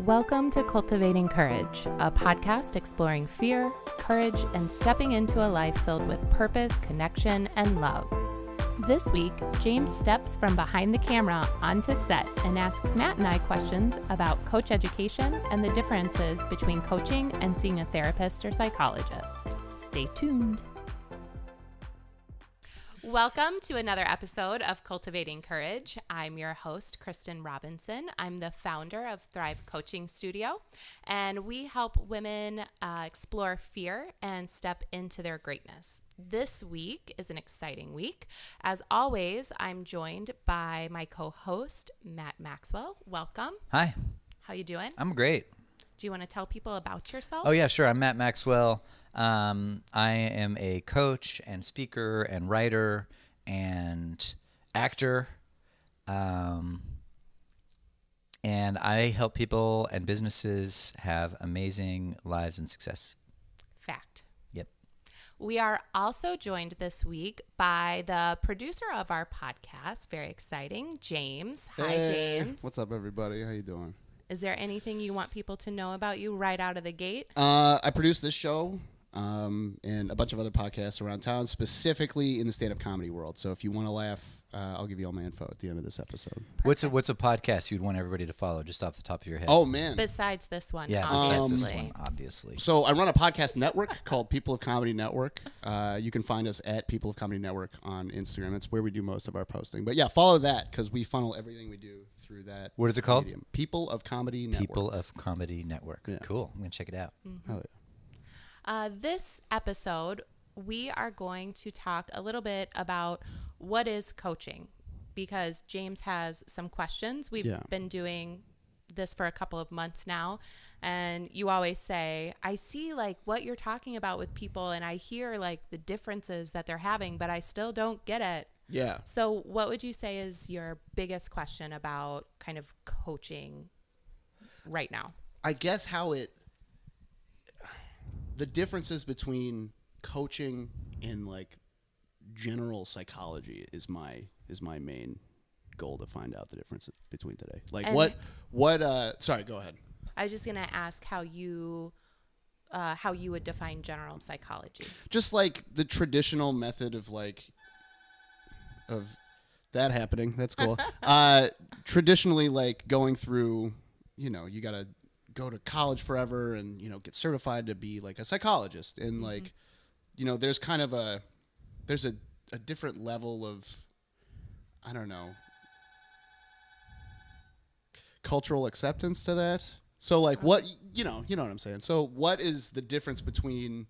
Welcome to Cultivating Courage, a podcast exploring fear, courage, and stepping into a life filled with purpose, connection, and love. This week, James steps from behind the camera onto set and asks Matt and I questions about coach education and the differences between coaching and seeing a therapist or psychologist. Stay tuned. Welcome to another episode of Cultivating Courage. I'm your host, Kristin Robinson. I'm the founder of Thrive Coaching Studio, and we help women explore fear and step into their greatness. This week is an exciting week. As always, I'm joined by my co-host, Matt Maxwell. Welcome. Hi. How you doing? I'm great. Do you want to tell people about yourself? Oh, yeah, sure. I'm Matt Maxwell. I am a coach and speaker and writer and actor. And I help people and businesses have amazing lives and success. Fact. Yep. We are also joined this week by the producer of our podcast. Very exciting, James. Hi, James. What's up, everybody? How you doing? Is there anything you want people to know about you right out of the gate? I produce this show and a bunch of other podcasts around town, specifically in the stand-up comedy world. So if you want to laugh, I'll give you all my info at the end of this episode. What's a podcast you'd want everybody to follow just off the top of your head? Oh, man. Besides this one, yeah, obviously. besides this one, obviously. So I run a podcast network called People of Comedy Network. You can find us at People of Comedy Network on Instagram. It's where we do most of our posting. But yeah, follow that because we funnel everything we do through that. What is it called? Medium. People of Comedy Network. People of Comedy Network. Yeah. Cool. I'm going to check it out. Mm-hmm. Hell yeah. This episode, we are going to talk a little bit about what is coaching, because James has some questions. We've been doing this for a couple of months now, and you always say, I see like what you're talking about with people, and I hear like the differences that they're having, but I still don't get it. Yeah. So what would you say is your biggest question about kind of coaching right now? I guess the differences between coaching and like general psychology is my main goal to find out the difference between today. Like and sorry, go ahead. I was just going to ask how you would define general psychology. Just like the traditional method of that happening. That's cool. Traditionally, like going through, you got to go to college forever and, get certified to be like a psychologist. And like, there's kind of there's a different level of, I don't know, cultural acceptance to that. So like what, you know what I'm saying? So what is the difference between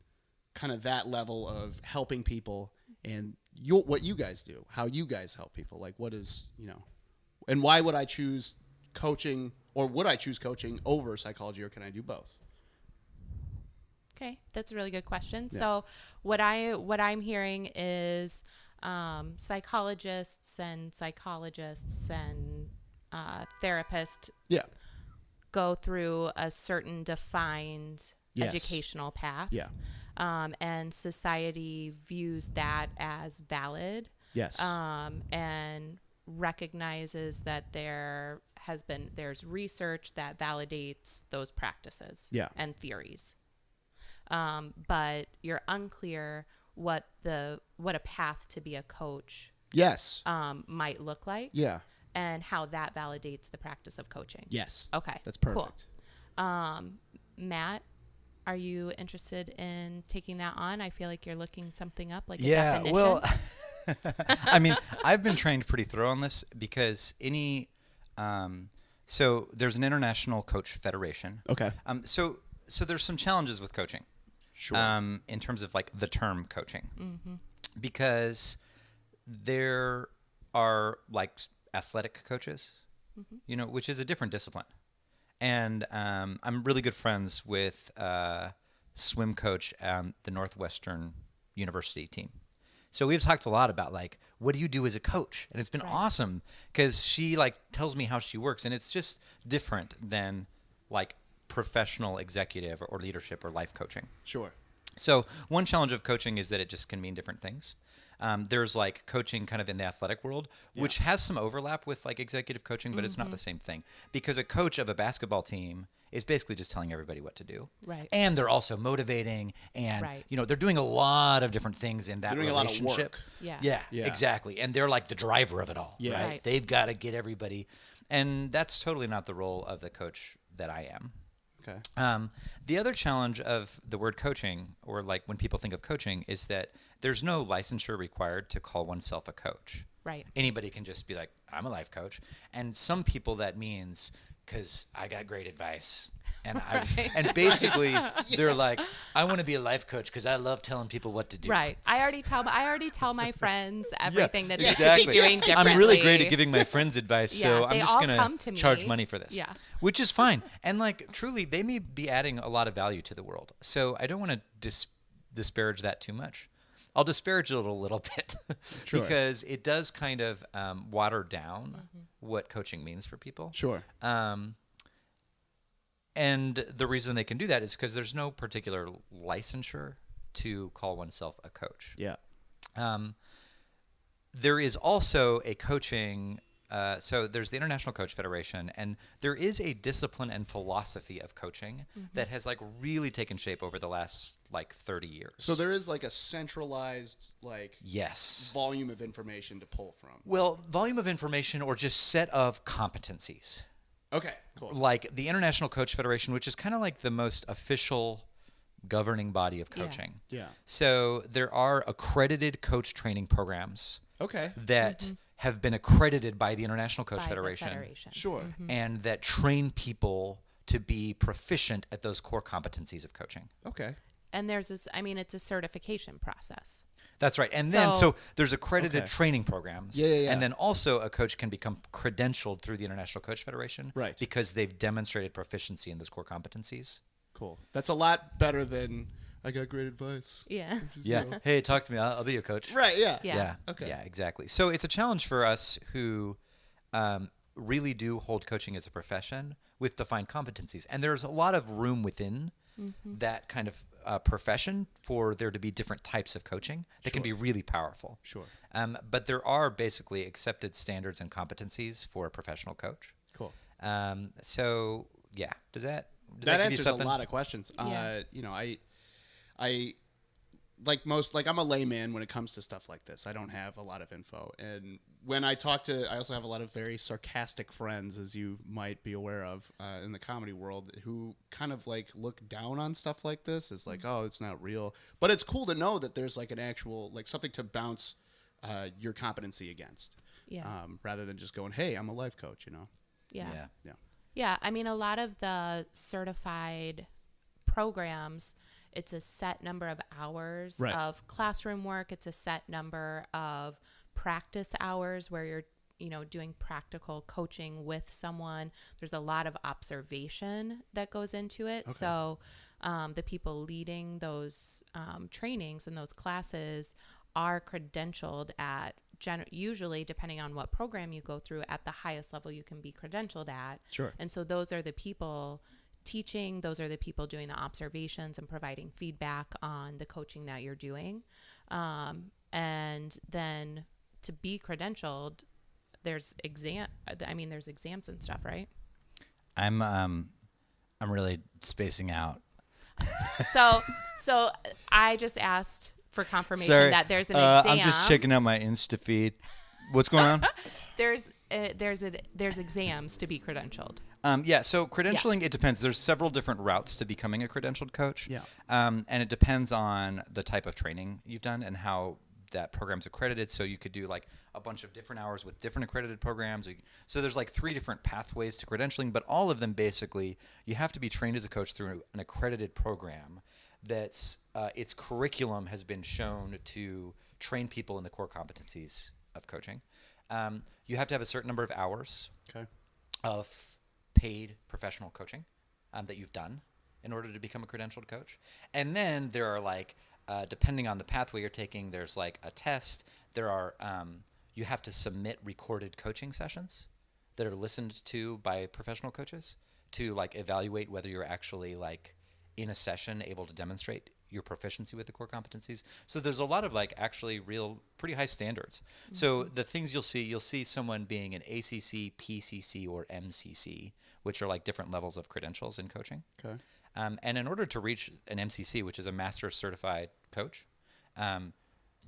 kind of that level of helping people and what you guys do, how you guys help people? Like what is, and why would I choose coaching, or would I choose coaching over psychology, or can I do both? Okay, that's a really good question. Yeah. So what I'm hearing is psychologists and therapists go through a certain defined educational path. Yeah. And society views that as valid. Yes. And recognizes that there's research that validates those practices and theories. But you're unclear what a path to be a coach might look like. Yeah. And how that validates the practice of coaching. Yes. Okay. That's perfect. Cool. Matt, are you interested in taking that on? I feel like you're looking something up, like a definition. Well, I mean, I've been trained pretty thorough on this because so there's an International Coach Federation. Okay. So there's some challenges with coaching. Sure. In terms of like the term coaching, because there are like athletic coaches, which is a different discipline. And I'm really good friends with swim coach at the Northwestern University team. So we've talked a lot about like, what do you do as a coach? And it's been awesome because she like tells me how she works, and it's just different than like professional executive or leadership or life coaching. Sure. So one challenge of coaching is that it just can mean different things. There's like coaching kind of in the athletic world, which has some overlap with like executive coaching, but it's not the same thing, because a coach of a basketball team is basically just telling everybody what to do. Right. And they're also motivating, and Right. they're doing a lot of different things in that They're doing a lot of relationship. work. Yeah. Yeah, exactly. And they're like the driver of it all, Yeah. right? Right. They've got to get everybody, and that's totally not the role of the coach that I am. Okay. The other challenge of the word coaching, or like when people think of coaching, is that there's no licensure required to call oneself a coach. Right. Anybody can just be like, I'm a life coach. And some people that means because I got great advice. And and basically they're like, I want to be a life coach because I love telling people what to do. Right. I already tell my friends everything that Exactly. they should be doing differently. I'm really great at giving my friends advice, so Yeah, I'm they just all going come to to charge me. money for this. Yeah. Which is fine. And like truly, they may be adding a lot of value to the world. So I don't want to disparage that too much. I'll disparage it a little bit Sure. because it does kind of water down what coaching means for people. Sure. And the reason they can do that is because there's no particular licensure to call oneself a coach. Yeah. There is also a coaching, so there's the International Coach Federation, and there is a discipline and philosophy of coaching that has like really taken shape over the last like 30 years. So there is like a centralized Yes. volume of information to pull from. Well, volume of information or just set of competencies. Okay, cool. Like the International Coach Federation, which is kind of like the most official governing body of coaching. Yeah. So there are accredited coach training programs Okay. that have been accredited by the International Coach by the Federation, Federation. Sure. and that train people to be proficient at those core competencies of coaching. Okay. And there's this, it's a certification process. That's right. And then, so there's accredited Okay. training programs. Yeah. And then also a coach can become credentialed through the International Coach Federation. Right. Because they've demonstrated proficiency in those core competencies. Cool. That's a lot better than I got great advice. Yeah. Yeah. Hey, talk to me. I'll be your coach. Right. Yeah. Yeah. Okay. Yeah, exactly. So it's a challenge for us who really do hold coaching as a profession with defined competencies. And there's a lot of room within that kind of profession for there to be different types of coaching that can be really powerful. Sure. But there are basically accepted standards and competencies for a professional coach. Cool. So yeah, does that That give you answers a something? lot of questions. Yeah. I like I'm a layman when it comes to stuff like this. I don't have a lot of info. And when I I also have a lot of very sarcastic friends, as you might be aware of, in the comedy world, who kind of like look down on stuff like this. It's like, oh, it's not real. But it's cool to know that there's like an actual, like something to bounce your competency against. Yeah. Rather than just going, hey, I'm a life coach, Yeah. Yeah. Yeah, a lot of the certified programs, it's a set number of hours Right. of classroom work. It's a set number of practice hours where you're, doing practical coaching with someone. There's a lot of observation that goes into it. Okay. So the people leading those trainings and those classes are credentialed at usually, depending on what program you go through, at the highest level you can be credentialed at. Sure. And so those are the people teaching, those are the people doing the observations and providing feedback on the coaching that you're doing. And then to be credentialed, there's there's exams and stuff, right? I'm really spacing out. So I just asked for confirmation that there's an exam. I'm just checking out my Insta feed. What's going on? There's exams to be credentialed. So credentialing, it depends. There's several different routes to becoming a credentialed coach. Yeah. And it depends on the type of training you've done and how that program's accredited. So you could do like a bunch of different hours with different accredited programs. So there's like 3 different pathways to credentialing, but all of them basically, you have to be trained as a coach through an accredited program that's its curriculum has been shown to train people in the core competencies of coaching. You have to have a certain number of hours of paid professional coaching that you've done in order to become a credentialed coach. And then there are like, depending on the pathway you're taking, there's like a test. There are, you have to submit recorded coaching sessions that are listened to by professional coaches to like evaluate whether you're actually like in a session able to demonstrate your proficiency with the core competencies. So there's a lot of like actually real pretty high standards. So the things you'll see someone being an ACC, PCC, or MCC, which are like different levels of credentials in coaching. Okay. And in order to reach an MCC, which is a Master Certified Coach,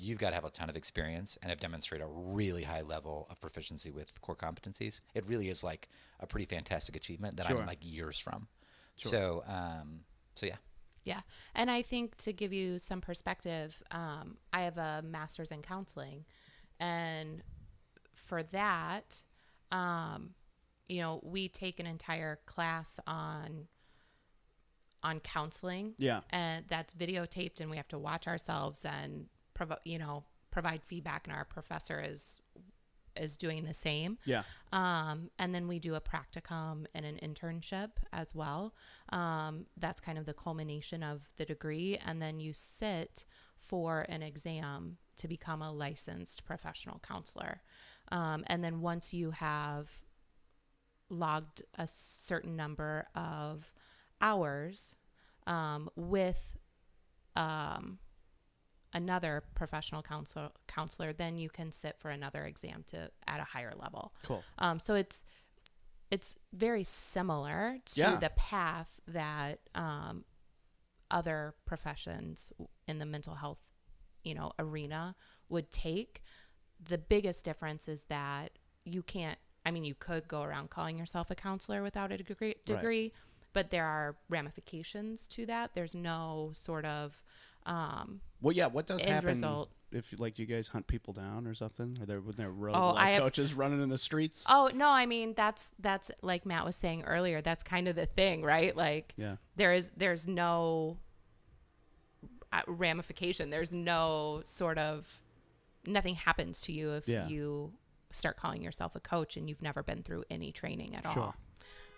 you've got to have a ton of experience and have demonstrated a really high level of proficiency with core competencies. It really is like a pretty fantastic achievement that I'm like years from. Sure. So yeah. Yeah. And I think to give you some perspective, I have a master's in counseling, and for that, we take an entire class on counseling. Yeah. And that's videotaped, and we have to watch ourselves and provide feedback, and our professor is doing the same. Yeah. And then we do a practicum and an internship as well. That's kind of the culmination of the degree. And then you sit for an exam to become a licensed professional counselor. And then once you have logged a certain number of hours with another professional counselor, then you can sit for another exam at a higher level. Cool. So it's very similar to the path that other professions in the mental health, arena would take. The biggest difference is that you could go around calling yourself a counselor without a degree, Right. but there are ramifications to that. There's no sort of what does end happen result. if you guys hunt people down or something? Or when there coaches running in the streets? Oh no, that's like Matt was saying earlier. That's kind of the thing, right? Like, there's no ramification. There's no sort of nothing happens to you if you start calling yourself a coach and you've never been through any training at all.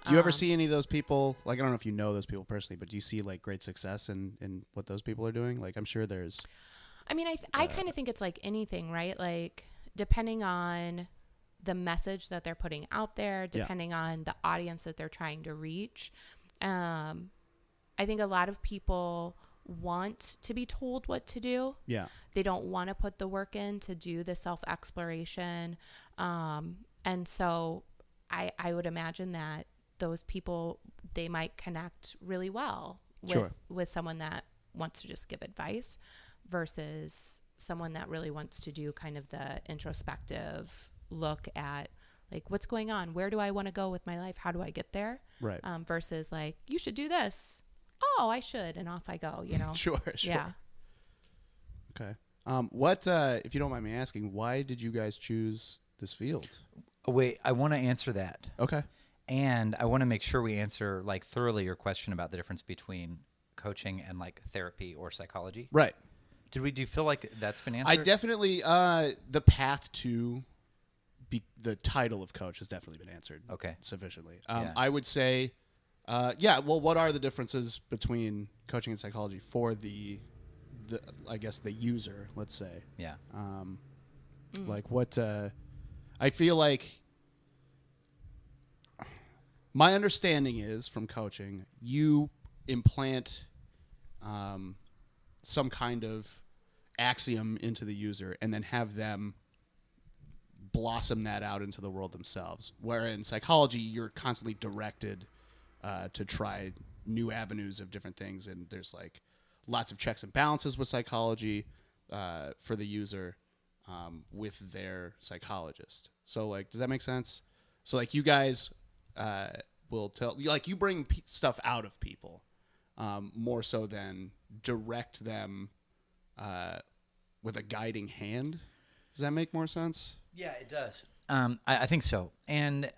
Do you ever see any of those people? Like, I don't know if you know those people personally, but do you see like great success in what those people are doing? Like, I'm sure there's. I kind of think it's like anything, right? Like, depending on the message that they're putting out there, depending on the audience that they're trying to reach. I think a lot of people want to be told what to do. Yeah. They don't want to put the work in to do the self-exploration. And so I would imagine that those people, they might connect really well with someone that wants to just give advice versus someone that really wants to do kind of the introspective look at like, what's going on? Where do I want to go with my life? How do I get there? Right. Versus like, you should do this. Oh, I should. And off I go, Sure. Yeah. Okay. What, if you don't mind me asking, why did you guys choose this field? Wait, I want to answer that. Okay. And I want to make sure we answer like thoroughly your question about the difference between coaching and like therapy or psychology. Right. Do you feel like that's been answered? I definitely, the path to the title of coach has definitely been answered. Okay. Sufficiently. I would say, what are the differences between coaching and psychology for the I guess the user, let's say? Yeah. Like what, I feel like my understanding is from coaching, you implant some kind of axiom into the user and then have them blossom that out into the world themselves. Where in psychology, you're constantly directed to try new avenues of different things. And there's like lots of checks and balances with psychology for the user with their psychologist. So like, does that make sense? So like you guys will tell, like you bring stuff out of people more so than direct them with a guiding hand. Does that make more sense? Yeah, it does. I think so. And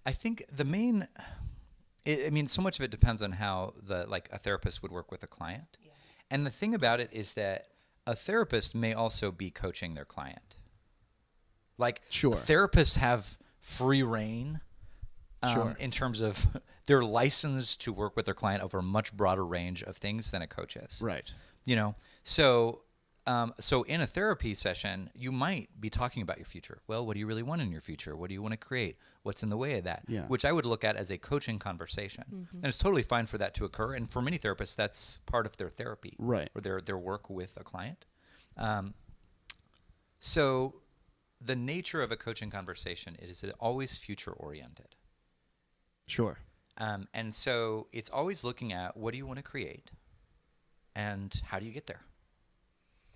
I think the main, so much of it depends on how a therapist would work with a client. Yeah. And the thing about it is that a therapist may also be coaching their client. Like, therapists have free reign in terms of they're licensed to work with their client over a much broader range of things than a coach is. Right. So So in a therapy session, you might be talking about your future. Well, what do you really want in your future? What do you want to create? What's in the way of that? Yeah. Which I would look at as a coaching conversation. And it's totally fine for that to occur. And for many therapists, that's part of their therapy. Right. Or their work with a client. So the nature of a coaching conversation is always future oriented. Sure. And so it's always looking at what do you want to create and how do you get there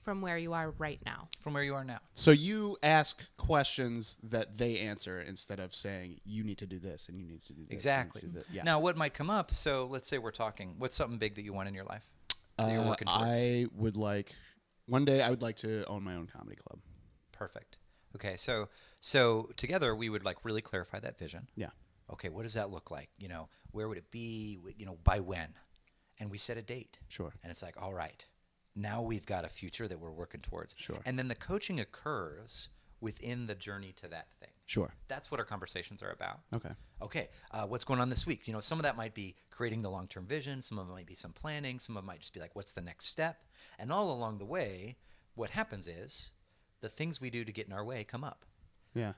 From where you are right now. from where you are now. So you ask questions that they answer instead of saying you need to do this and you need to do this. Exactly. You need to do that. Yeah. Now, what might come up? So let's say we're talking. What's something big that you want in your life that you're working towards? I would like one day I would like to own my own comedy club. Perfect. Okay, so together we would like really clarify that vision. Yeah. Okay, what does that look like? You know, where would it be? You know, by when? And we set a date. Sure. And it's like, all right, now we've got a future that we're working towards. Sure. And then the coaching occurs within the journey to that thing. Sure. That's what our conversations are about. Okay. Okay, what's going on this week? You know, some of that might be creating the long-term vision. Some of it might be some planning. Some of it might just be like, what's the next step? And all along the way, what happens is the things we do to get in our way come up, Yeah.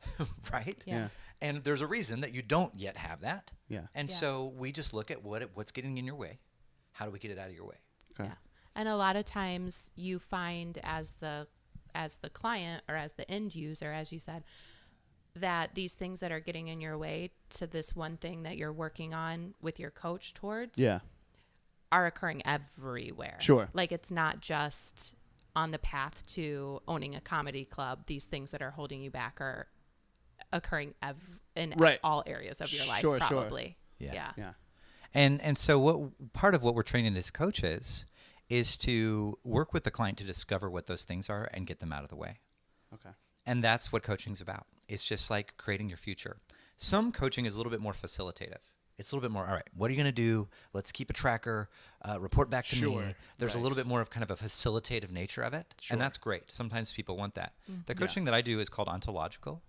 right? Yeah. And there's a reason that you don't yet have that. Yeah. And Yeah. so we just look at what's getting in your way. How do we get it out of your way? Okay. Yeah. And a lot of times you find as the client or as the end user, as you said, that these things that are getting in your way to this one thing that you're working on with your coach towards Yeah. are occurring everywhere. Sure. Like it's not just on the path to owning a comedy club. These things that are holding you back are occurring in Right. all areas of your life, Sure, sure. probably. Yeah. Yeah. And so what part of what we're training as coaches is to work with the client to discover what those things are and get them out of the way. Okay. And that's what coaching's about. It's just like creating your future. Some coaching is a little bit more facilitative. It's a little bit more, all right, what are you going to do? Let's keep a tracker, report back to Sure. me. There's a Right. little bit more of kind of a facilitative nature of it. Sure. And that's great. Sometimes people want that. The coaching that I do is called Ontological.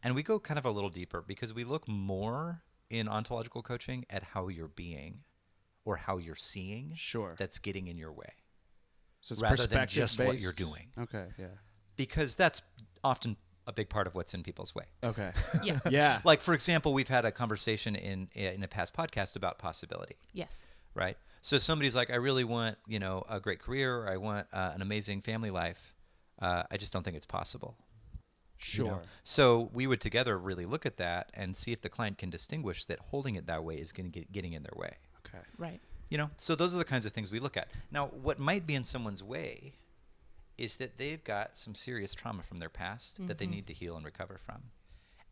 And we go kind of a little deeper because we look more in ontological coaching at how you're being or how you're seeing Sure. that's getting in your way. So it's rather than just what perspective-based? you're doing. Okay. Yeah. Because that's often a big part of what's in people's way. Okay. Yeah. Yeah. Like, for example, we've had a conversation in a past podcast about possibility, Yes. right? So somebody's like, I really want, you know, a great career, or I want an amazing family life. I just don't think it's possible. Sure. You know? So we would together really look at that and see if the client can distinguish that holding it that way is going to getting in their way. Okay. Right. You know, so those are the kinds of things we look at. Now, what might be in someone's way is that they've got some serious trauma from their past that they need to heal and recover from.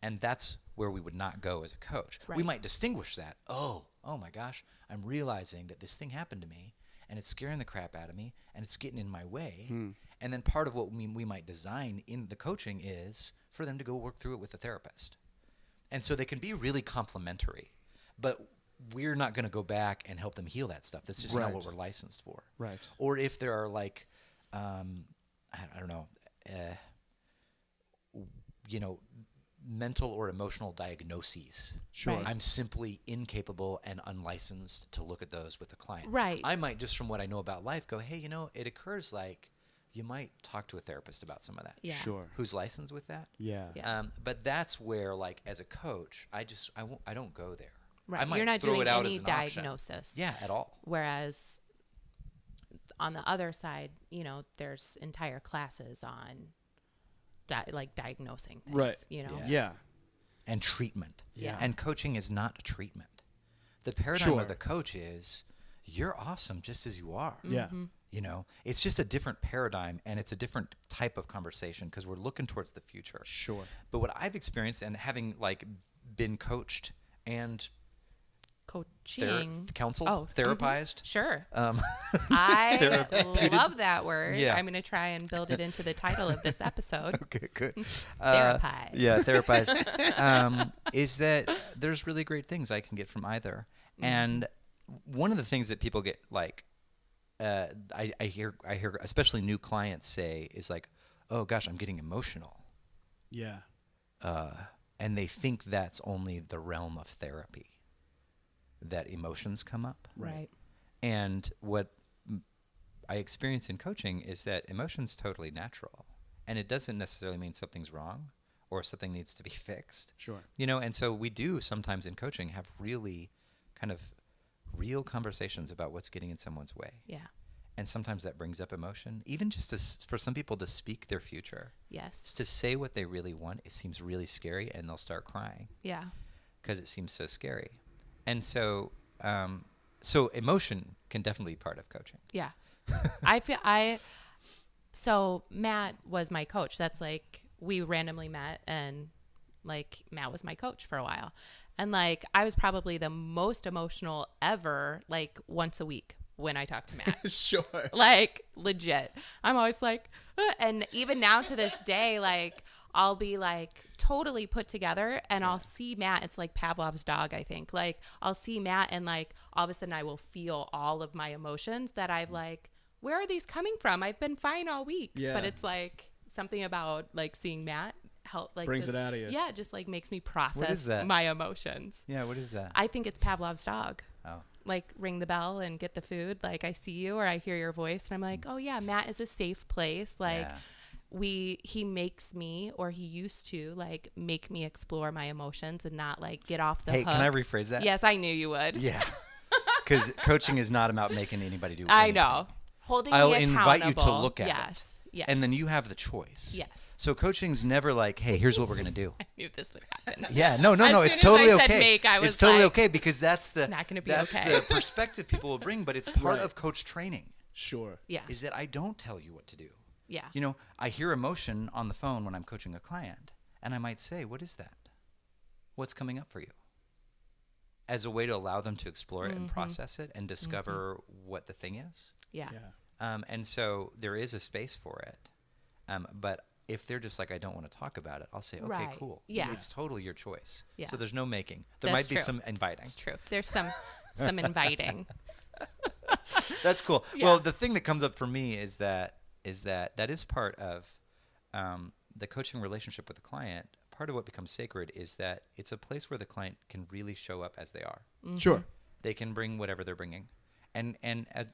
And that's where we would not go as a coach. We Right. might distinguish that. Oh my gosh, I'm realizing that this thing happened to me and it's scaring the crap out of me and it's getting in my way. And then part of what we might design in the coaching is for them to go work through it with a therapist. And so they can be really complementary, but we're not going to go back and help them heal that stuff. That's just not Right. what we're licensed for. Right. Or if there are like, I don't know, you know, mental or emotional diagnoses. Sure. Right. I'm simply incapable and unlicensed to look at those with the client. Right. I might just from what I know about life go, hey, you know, it occurs like you might talk to a therapist about some of that. Yeah. Sure. Who's licensed with that? Yeah. Yeah. But that's where, like, as a coach, I don't go there. I Right. might You're not throw doing it out any as an option. diagnosis. Yeah, at all. Whereas on the other side, you know, there's entire classes on like diagnosing things. Right. You know. Yeah. And treatment. Yeah. And coaching is not a treatment. The paradigm Sure. of the coach is you're awesome just as you are. Yeah. You know, it's just a different paradigm and it's a different type of conversation because we're looking towards the future. Sure. But what I've experienced and having like been coached and Coaching. counseled, Oh, therapized. Sure. I Therapeutic. love that word. Yeah. I'm going to try and build it into the title of this episode. Okay, good. Therapized. Yeah, therapized. Is that there's really great things I can get from either. And one of the things that people get like, I hear especially new clients say is like, oh gosh, I'm getting emotional. Yeah. And they think that's only the realm of therapy, that emotions come up. Right. And what I experience in coaching is that emotion's totally natural, and it doesn't necessarily mean something's wrong or something needs to be fixed. Sure. You know, and so we do sometimes in coaching have really kind of real conversations about what's getting in someone's way. Yeah. And sometimes that brings up emotion, even just for some people to speak their future. Yes. To say what they really want, it seems really scary, and they'll start crying Yeah. because it seems so scary. And so emotion can definitely be part of coaching. Yeah. So Matt was my coach. That's like, we randomly met, and like Matt was my coach for a while. And like, I was probably the most emotional ever, like once a week when I talk to Matt. Sure. Like, legit. I'm always like, and even now to this day, like, I'll be like totally put together, and I'll see Matt. It's like Pavlovs Dog, I think. Like, I'll see Matt, and like all of a sudden I will feel all of my emotions that I've like, where are these coming from? I've been fine all week. Yeah. But it's like something about like seeing Matt help, like, Brings just, it out of you. Yeah, just like makes me process that? my emotions. Yeah, what is that? I think it's Pavlov's dog. Oh. Like, ring the bell and get the food. Like, I see you or I hear your voice, and I'm like, oh yeah, Matt is a safe place. Like, he makes me, or he used to like make me explore my emotions and not like get off the hook. Can I rephrase that? Yes, I knew you would. Yeah. Because coaching is not about making anybody do I anything. know. Holding I'll me invite you to accountable. look at yes. it. Yes. And then you have the choice. Yes. So coaching's never like, hey, here's what we're going to do. I knew this would happen. Yeah, no, As it's soon as totally I said okay. make, I was it's totally like, okay because that's not gonna be that's okay. the perspective people will bring, but it's part Right. of coach training. Sure. Yeah. Is that I don't tell you what to do. Yeah. You know, I hear emotion on the phone when I'm coaching a client, and I might say, what is that? What's coming up for you? As a way to allow them to explore it and process it and discover what the thing is. Yeah. And so there is a space for it. But if they're just like, I don't want to talk about it, I'll say, okay, Right. cool. Yeah. It's totally your choice. Yeah. So there's no making. There That's might be true. some inviting. It's true. There's some inviting. That's cool. Yeah. Well, the thing that comes up for me is that is part of the coaching relationship with the client. Part of what becomes sacred is that it's a place where the client can really show up as they are. Mm-hmm. Sure. They can bring whatever they're bringing. And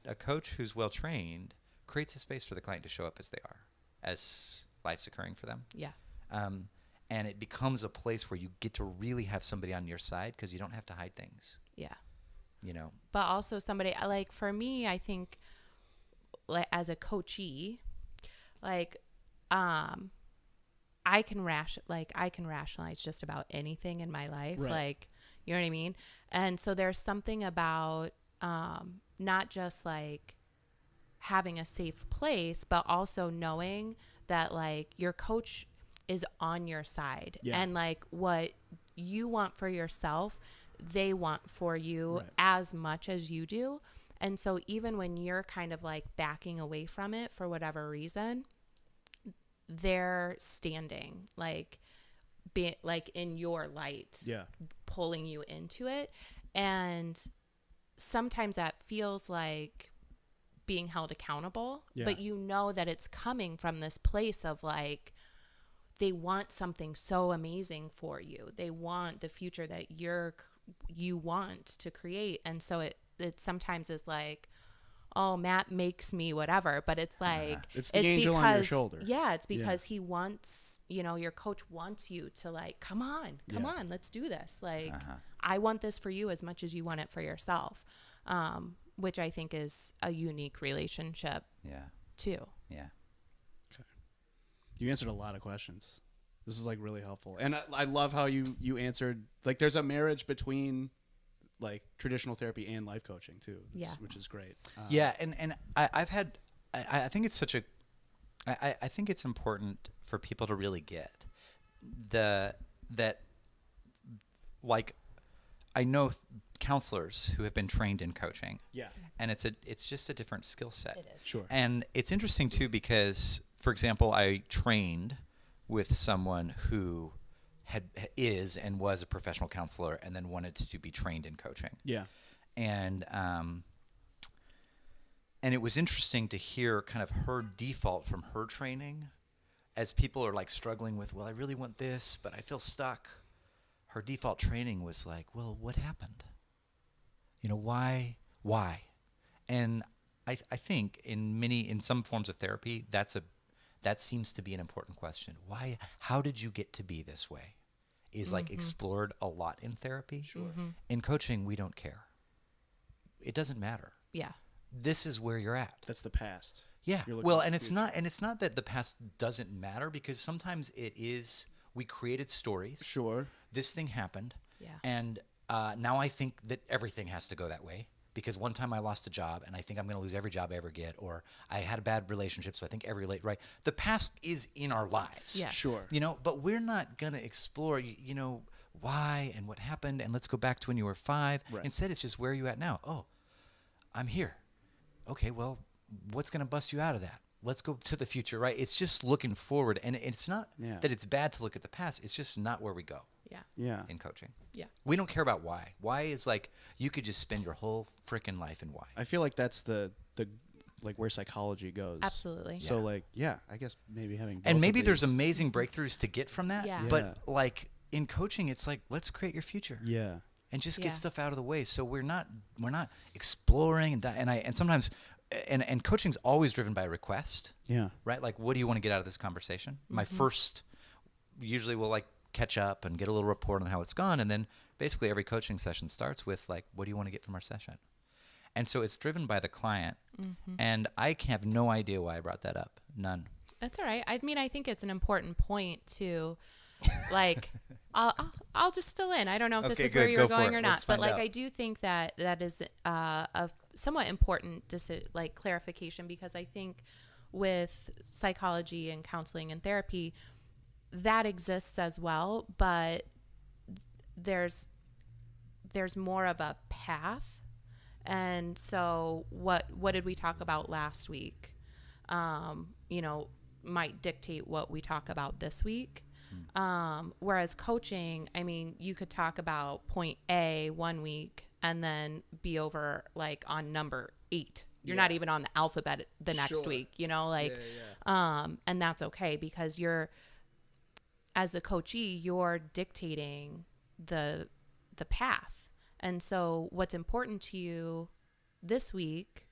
a coach who's well trained creates a space for the client to show up as they are, as life's occurring for them. Yeah. And it becomes a place where you get to really have somebody on your side because you don't have to hide things, Yeah. you know. But also somebody, like, for me, I think, like, as a coachee, like, I can rationalize just about anything in my life. Right. Like, you know what I mean? And so there's something about not just like having a safe place, but also knowing that like your coach is on your side. Yeah. And like what you want for yourself, they want for you Right. as much as you do. And so even when you're kind of like backing away from it for whatever reason, they're standing like in your light, Yeah. pulling you into it. And sometimes that feels like being held accountable, Yeah. but you know that it's coming from this place of like, they want something so amazing for you. They want the future that you want to create. And so it sometimes is like, oh, Matt makes me whatever, but it's like, It's the angel on your shoulder. Yeah. It's because he wants, your coach wants you to like, come on, let's do this. Like, I want this for you as much as you want it for yourself. Which I think is a unique relationship too. Yeah. You answered a lot of questions. This is like really helpful. And I love how you answered, like, there's a marriage between like traditional therapy and life coaching too, which is great. Yeah, and I think it's I think it's important for people to really get that like I know counselors who have been trained in coaching. Yeah. And it's just a different skill set. It is. Sure. And it's interesting too because, for example, I trained with someone who is and was a professional counselor and then wanted to be trained in coaching. Yeah. And it was interesting to hear kind of her default from her training as people are like struggling with, well, I really want this, but I feel stuck. Her default training was like, well, what happened? Why? And I think in some forms of therapy, that seems to be an important question. How did you get to be this way? Is like explored a lot in therapy. Sure. In coaching, we don't care. It doesn't matter. Yeah. This is where you're at. That's the past. Yeah. You're looking Well, at and the it's future. not that the past doesn't matter, because sometimes it is. We created stories. Sure. This thing happened. Yeah. And now I think that everything has to go that way, because one time I lost a job and I think I'm going to lose every job I ever get, or I had a bad relationship, so I think right. The past is in our lives. Yes. Sure. But we're not going to explore, why and what happened, and let's go back to when you were 5. Right. Instead, it's just where are you at now? Oh, I'm here. Okay, well, what's going to bust you out of that? Let's go to the future, right? It's just looking forward, and it's not that it's bad to look at the past. It's just not where we go. Yeah. Yeah. In coaching. Yeah. We don't care about why. Why is like you could just spend your whole freaking life in why. I feel like that's the like where psychology goes. Absolutely. So I guess maybe having both And of maybe there's these- amazing breakthroughs to get from that. Yeah. But like in coaching, it's like, let's create your future. Yeah. And just Yeah. get stuff out of the way. So we're not exploring and sometimes and coaching's always driven by a request. Yeah. Right? Like, what do you want to get out of this conversation? My first, usually we'll like catch up and get a little report on how it's gone. And then basically every coaching session starts with like, what do you want to get from our session? And so it's driven by the client. And I have no idea why I brought that up. None. That's all right. I mean, I think it's an important point to, like, I'll just fill in. I don't know if this Okay, is where good. you Go were for going it. or Let's not, but find like, out. I do think that is a somewhat important clarification, because I think with psychology and counseling and therapy, that exists as well, but there's more of a path. And so what did we talk about last week? Might dictate what we talk about this week. Whereas coaching, I mean, you could talk about point A one week and then be over like on number 8. You're not even on the alphabet the next Sure. week, and that's okay, because as the coachee, you're dictating the path. And so what's important to you this week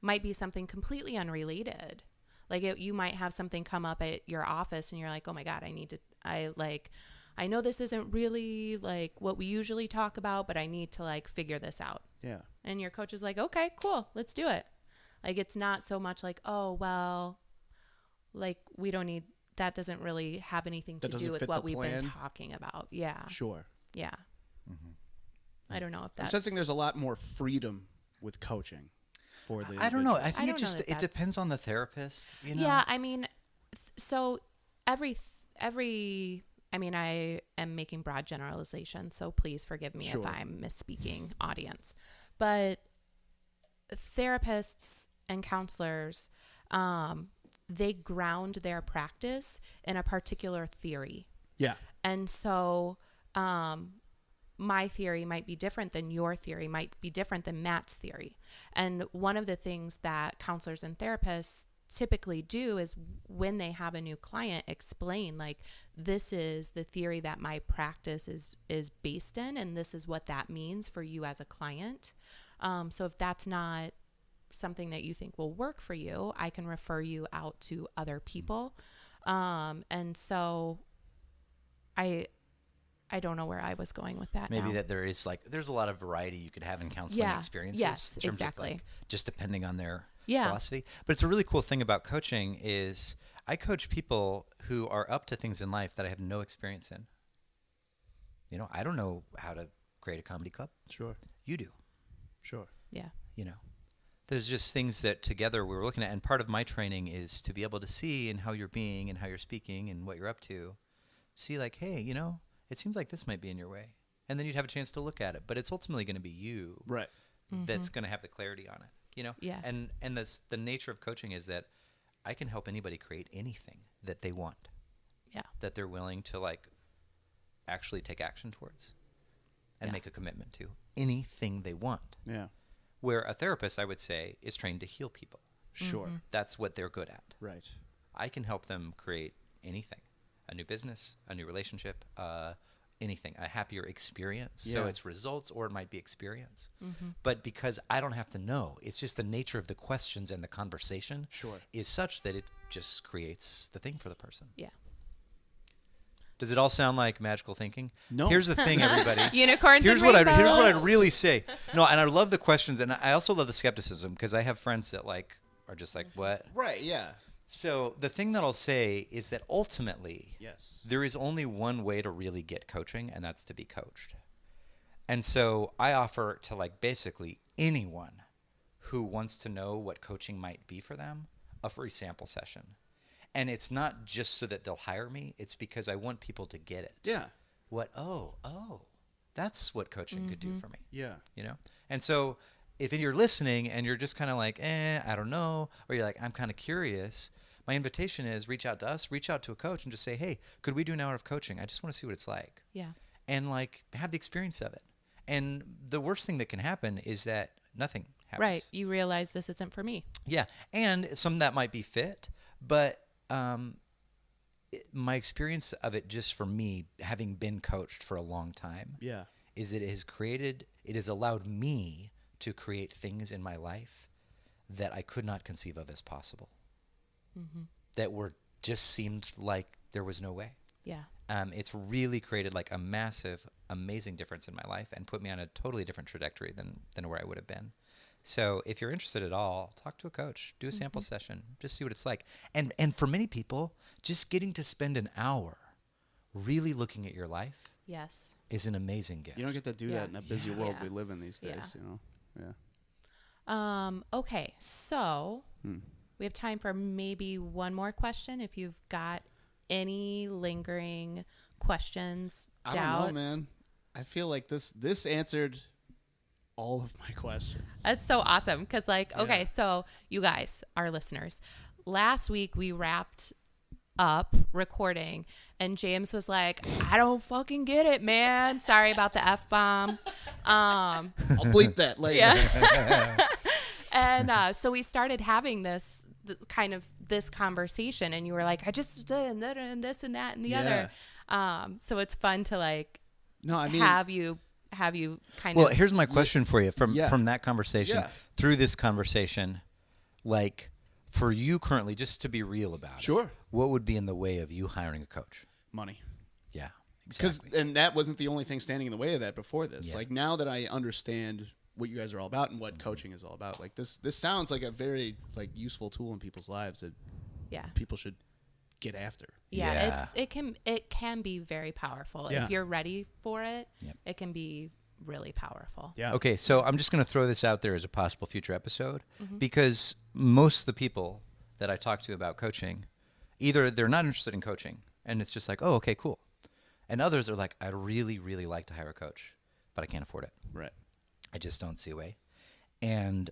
might be something completely unrelated. Like you might have something come up at your office and you're like, oh my God, I know this isn't really like what we usually talk about, but I need to like figure this out. Yeah. And your coach is like, okay, cool, let's do it. Like, it's not so much like, oh, well, like we don't need, that doesn't really have anything to That doesn't do with fit what the we've been plan? talking about. Yeah. Sure. Yeah. I don't know if I'm that's. sensing there's a lot more freedom with coaching for the I don't know. individual. I think I it don't know just that it that's- depends on the therapist. Yeah, I mean, so every, I mean, I am making broad generalizations, so please forgive me Sure. if I'm misspeaking, audience. But therapists and counselors, they ground their practice in a particular theory. Yeah. And so my theory might be different than your theory, might be different than Matt's theory. And one of the things that counselors and therapists typically do is when they have a new client, explain like, this is the theory that my practice is based in, and this is what that means for you as a client. So if that's not something that you think will work for you, I can refer you out to other people. And so I don't know where I was going with that. Maybe now. that there's a lot of variety you could have in counseling Yeah. experiences. Yes, in terms exactly. Of like, just depending on their Yeah. philosophy. But it's a really cool thing about coaching is I coach people who are up to things in life that I have no experience in. I don't know how to create a comedy club. Sure. You do. Sure. Yeah. There's just things that together we were looking at, and part of my training is to be able to see in how you're being and how you're speaking and what you're up to, see like, hey, it seems like this might be in your way. And then you'd have a chance to look at it. But it's ultimately going to be you Right. that's going to have the clarity on it, Yeah. And the nature of coaching is that I can help anybody create anything that they want. Yeah. That they're willing to like actually take action towards and Yeah. make a commitment to. Anything they want. Yeah. Where a therapist, I would say, is trained to heal people. Sure. That's what they're good at. Right. I can help them create anything. A new business, a new relationship, anything, a happier experience. So Yeah. it's results or it might be experience. But because I don't have to know, it's just the nature of the questions and the conversation is such that it just creates the thing for the person. Yeah. Does it all sound like magical thinking? No. Here's the thing, everybody. Unicorns Here's and what rainbows. I'd really say. No, and I love the questions, and I also love the skepticism, because I have friends that like are just like, what? Right. Yeah. So the thing that I'll say is that ultimately, Yes. there is only one way to really get coaching, and that's to be coached. And so I offer to like basically anyone who wants to know what coaching might be for them, a free sample session. And it's not just so that they'll hire me. It's because I want people to get it. Yeah. Oh, that's what coaching could do for me. Yeah. You know? And so if you're listening and you're just kind of like, I don't know, or you're like, I'm kind of curious, my invitation is reach out to us, reach out to a coach and just say, hey, could we do an hour of coaching? I just want to see what it's like. Yeah. And like have the experience of it. And the worst thing that can happen is that nothing happens. Right. You realize this isn't for me. Yeah. And some that might be fit, but my experience of it, just for me, having been coached for a long time, Yeah. is that it has allowed me to create things in my life that I could not conceive of as possible. That just seemed like there was no way. Yeah. It's really created like a massive, amazing difference in my life and put me on a totally different trajectory than where I would have been. So if you're interested at all, talk to a coach, do a sample session, just see what it's like. And for many people, just getting to spend an hour really looking at your life Yes. is an amazing gift. You don't get to do Yeah. that in a busy world Yeah. we live in these days, Yeah. you know? Yeah. Okay. So we have time for maybe one more question. If you've got any lingering questions, I doubts. don't know, man. I feel like this answered all of my questions. That's so awesome. Because, like, okay, Yeah. so you guys, our listeners, last week we wrapped up recording and James was like, I don't fucking get it, man. Sorry about the F-bomb. I'll bleep that later. Yeah. And so we started having this conversation and you were like, I just did this and that and the Yeah. other. So it's fun to like No, I mean, have you kind Well, of. here's my question for you from Yeah. that conversation, Yeah. through this conversation, like for you currently, just to be real about it, Sure. what would be in the way of you hiring a coach? money. Yeah, Because exactly. and that wasn't the only thing standing in the way of that before this. Yeah. Like now that I understand what you guys are all about and what coaching is all about, like this sounds like a very like useful tool in people's lives that Yeah. people should get after. Yeah, Yeah. it can be very powerful. Yeah. If you're ready for it, Yep. it can be really powerful. Yeah. Okay, so I'm just going to throw this out there as a possible future episode because most of the people that I talk to about coaching, either they're not interested in coaching and it's just like, oh, okay, cool. And others are like, I'd really, really like to hire a coach, but I can't afford it. Right. I just don't see a way. And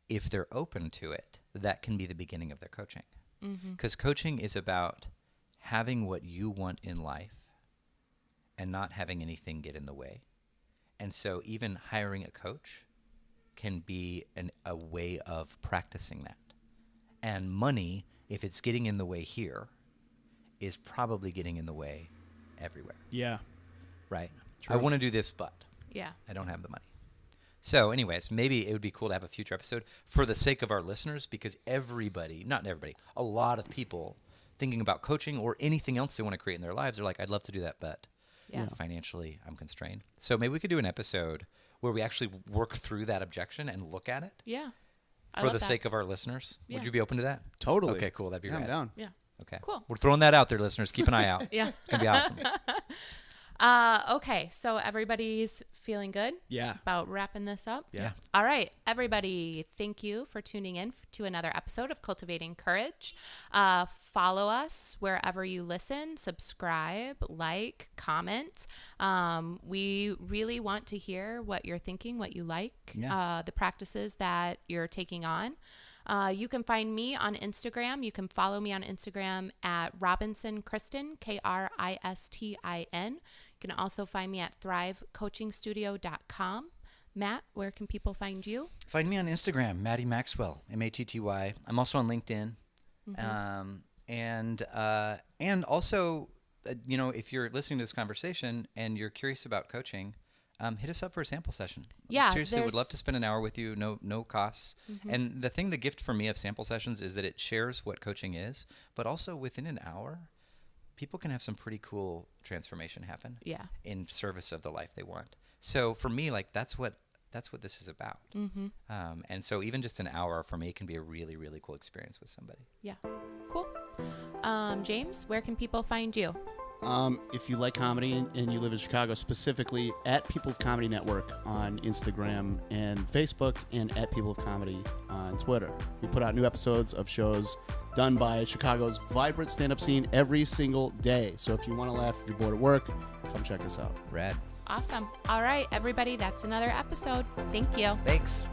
if they're open to it, that can be the beginning of their coaching. Because coaching is about having what you want in life and not having anything get in the way. And so even hiring a coach can be a way of practicing that. And money, if it's getting in the way here, is probably getting in the way everywhere, Yeah. right? True. I want to do this, but Yeah. I don't have the money. So anyways, maybe it would be cool to have a future episode for the sake of our listeners, because not everybody, a lot of people thinking about coaching or anything else they want to create in their lives are like, I'd love to do that, but Yeah. financially I'm constrained. So maybe we could do an episode where we actually work through that objection and look at it Yeah. I for love the that. sake of our listeners. Yeah. Would you be open to that? Totally. Okay, cool. That'd be Yeah, I'm rad. down. Yeah. Okay. Cool. We're throwing that out there, listeners. Keep an eye out. Yeah. It's going to be awesome. Okay, so everybody's feeling good Yeah. about wrapping this up? Yeah. All right, everybody, thank you for tuning in to another episode of Cultivating Courage. Follow us wherever you listen, subscribe, like, comment. We really want to hear what you're thinking, what you like, Yeah. the practices that you're taking on. You can find me on Instagram. You can follow me on Instagram at Robinson Kristin, Kristin. You can also find me at thrivecoachingstudio.com. Matt, where can people find you? Find me on Instagram, Matty Maxwell, Matty. I'm also on LinkedIn. And also if you're listening to this conversation and you're curious about coaching, hit us up for a sample session. Yeah, Seriously, would love to spend an hour with you. No costs. And the gift for me of sample sessions is that it shares what coaching is, but also within an hour, people can have some pretty cool transformation happen. Yeah. In service of the life they want. So for me, like that's what this is about. And so even just an hour for me can be a really, really cool experience with somebody. Yeah. Cool. James, where can people find you? If you like comedy and you live in Chicago, specifically at People of Comedy Network on Instagram and Facebook, and at People of Comedy on Twitter. We put out new episodes of shows done by Chicago's vibrant stand-up scene every single day. So if you want to laugh, if you're bored at work, come check us out. Rad. Awesome. All right, everybody, that's another episode. Thank you. Thanks.